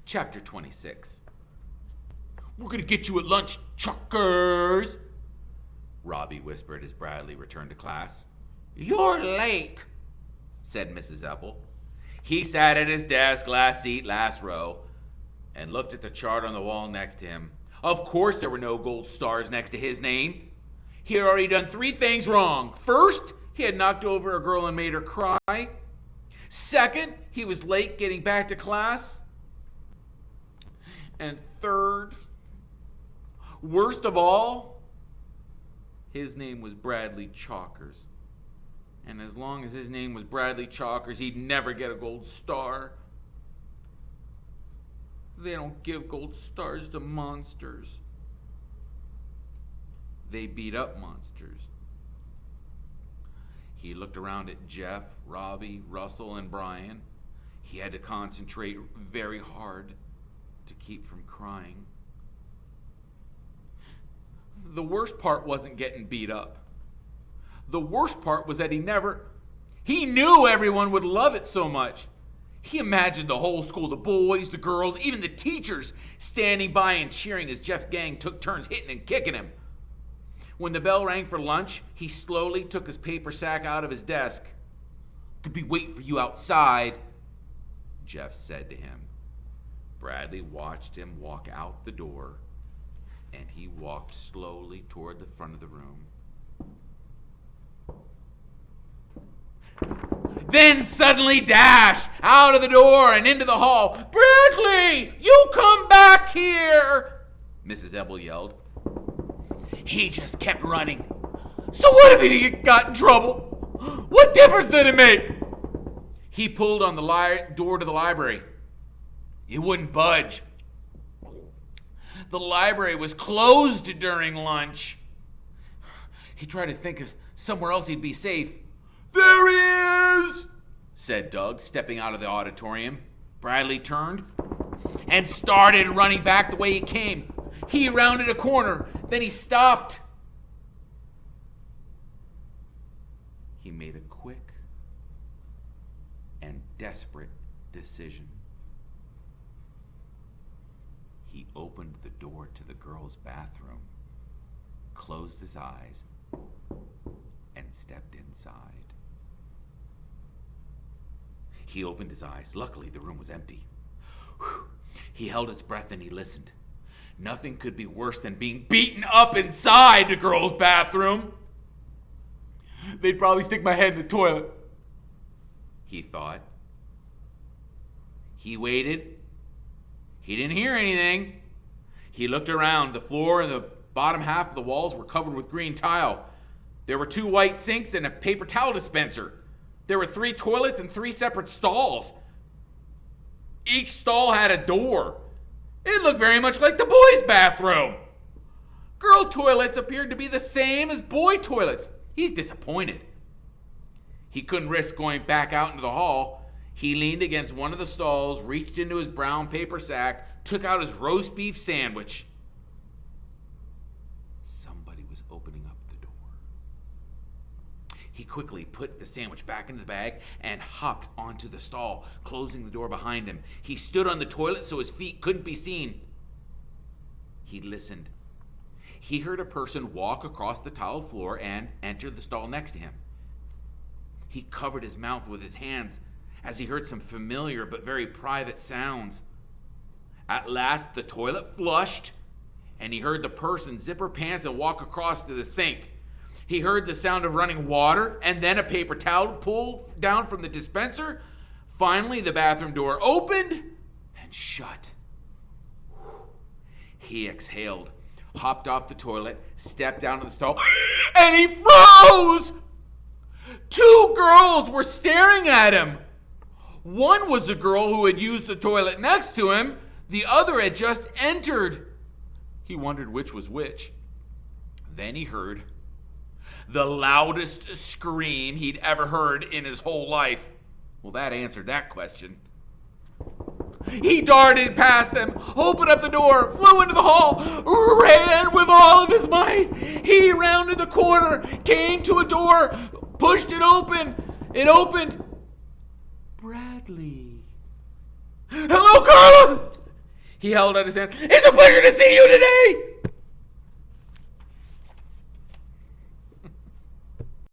Chapter 26. "We're going to get you at lunch, chuckers," Robbie whispered as Bradley returned to class. "You're late," said Mrs. Epple. He sat at his desk, last seat, last row, and looked at the chart on the wall next to him. Of course there were no gold stars next to his name. He had already done 3 things wrong. First, he had knocked over a girl and made her cry. Second, he was late getting back to class. And third, worst of all, his name was Bradley Chalkers. And as long as his name was Bradley Chalkers, he'd never get a gold star. They don't give gold stars to monsters. They beat up monsters. He looked around at Jeff, Robbie, Russell, and Brian. He had to concentrate very hard to keep from crying. The worst part wasn't getting beat up. The worst part was that he knew everyone would love it so much. He imagined the whole school, the boys, the girls, even the teachers, standing by and cheering as Jeff's gang took turns hitting and kicking him. When the bell rang for lunch, he slowly took his paper sack out of his desk. "Could be waiting for you outside," Jeff said to him. Bradley watched him walk out the door, and he walked slowly toward the front of the room. Then suddenly dashed out of the door and into the hall. "Bradley, you come back here!" Mrs. Epple yelled. He just kept running. So what if he got in trouble? What difference did it make? He pulled on the door to the library. It wouldn't budge. The library was closed during lunch. He tried to think of somewhere else he'd be safe. "There he is," said Doug, stepping out of the auditorium. Bradley turned and started running back the way he came. He rounded a corner, then he stopped. He made a quick and desperate decision. He opened the door to the girls' bathroom, closed his eyes, and stepped inside. He opened his eyes. Luckily, the room was empty. He held his breath and he listened. Nothing could be worse than being beaten up inside the girls' bathroom. They'd probably stick my head in the toilet, he thought. He waited. He didn't hear anything. He looked around. The floor and the bottom half of the walls were covered with green tile. There were 2 white sinks and a paper towel dispenser. There were 3 toilets and 3 separate stalls. Each stall had a door. It looked very much like the boys' bathroom. Girl toilets appeared to be the same as boy toilets. He's disappointed. He couldn't risk going back out into the hall. He leaned against one of the stalls, reached into his brown paper sack, took out his roast beef sandwich. Somebody was opening up the door. He quickly put the sandwich back into the bag and hopped onto the stall, closing the door behind him. He stood on the toilet so his feet couldn't be seen. He listened. He heard a person walk across the tiled floor and enter the stall next to him. He covered his mouth with his hands as he heard some familiar but very private sounds. At last, the toilet flushed, and he heard the person zip her pants and walk across to the sink. He heard the sound of running water, and then a paper towel pulled down from the dispenser. Finally, the bathroom door opened and shut. He exhaled, hopped off the toilet, stepped down to the stall, and he froze! 2 girls were staring at him. One was the girl who had used the toilet next to him. The other had just entered. He wondered which was which. Then he heard the loudest scream he'd ever heard in his whole life. Well, that answered that question. He darted past them, opened up the door, flew into the hall, ran with all of his might. He rounded the corner, came to a door, pushed it open. It opened. Bradley. "Hello, Carla!" He held out his hand. It's a pleasure to see you today!